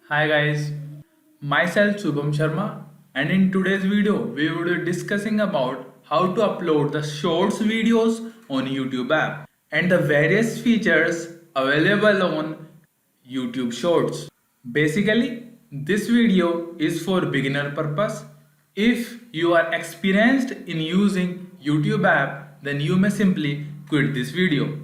Hi guys, myself Shubham Sharma, and in today's video we will be discussing about how to upload the shorts videos on YouTube app and the various features available on YouTube Shorts. Basically, this video is for beginner purpose. If you are experienced in using YouTube app, then you may simply quit this video.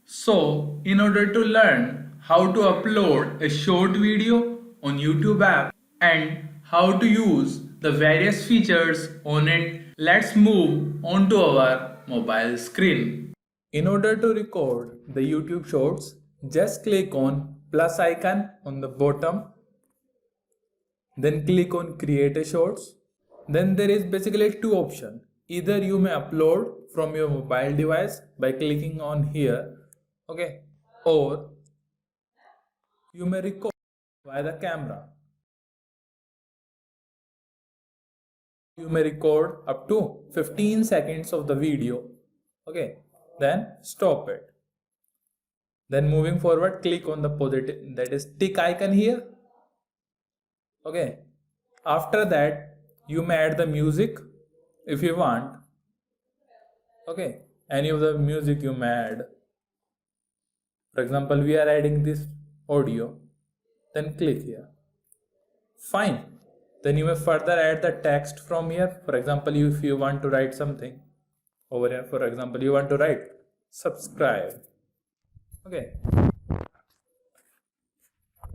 So, in order to learn how to upload a short video on YouTube app and how to use the various features on it, let's move on to our mobile screen. In order to record the YouTube shorts, just click on plus icon on the bottom, then click on create a shorts. Then there is basically two options. Either you may upload from your mobile device by clicking on here, okay, or you may record via the camera. You may record up to 15 seconds of the video, okay, then stop it. Then moving forward, click on the positive, that is tick icon here, okay. After that you may add the music if you want, okay, any of the music you may add. For example, we are adding this audio, then click here. Fine. Then you may further add the text from here. For example, if you want to write something over here, for example, you want to write subscribe, okay,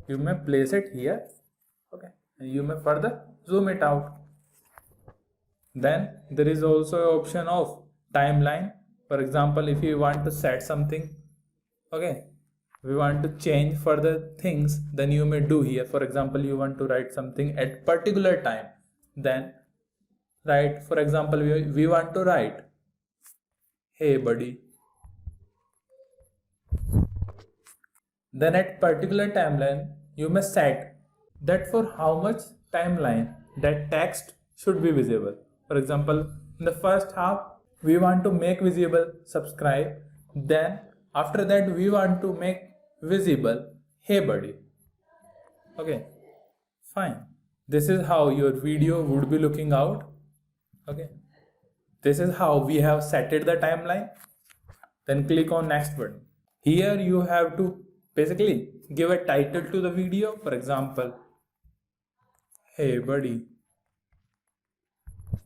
you may place it here, okay, and you may further zoom it out. Then there is also an option of timeline. For example, if you want to set something, okay, we want to change further things, then you may do here. For example, you want to write something at particular time, then write, for example, we want to write hey buddy, then at particular timeline you may set that for how much timeline that text should be visible. For example, in the first half we want to make visible subscribe, then after that we want to make visible hey buddy, okay, fine. This is how your video would be looking out, okay. This is how we have setted the timeline. Then click on next button. Here you have to basically give a title to the video. For example, hey buddy,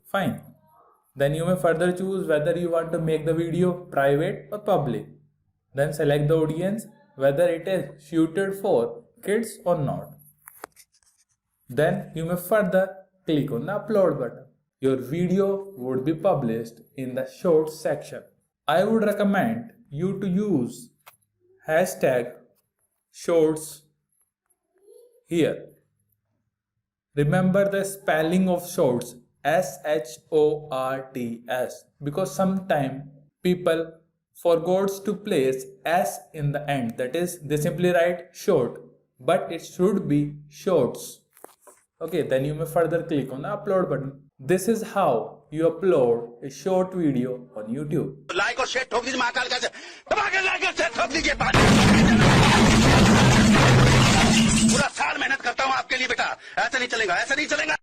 fine. Then you may further choose whether you want to make the video private or public. Then select the audience, whether it is suited for kids or not. Then you may further click on the upload button. Your video would be published in the shorts section. I would recommend you to use hashtag shorts here. Remember the spelling of shorts, SHORTS, because sometimes people forgot to place S in the end. That is, they simply write short, but it should be shorts. Okay, then you may further click on the upload button. This is how you upload a short video on YouTube. Like और share ठोक दीजिए महाकाल का दबा के like और share ठोक दीजिए पूरा साल मेहनत करता हूँ आपके लिए बेटा ऐसा नहीं चलेगा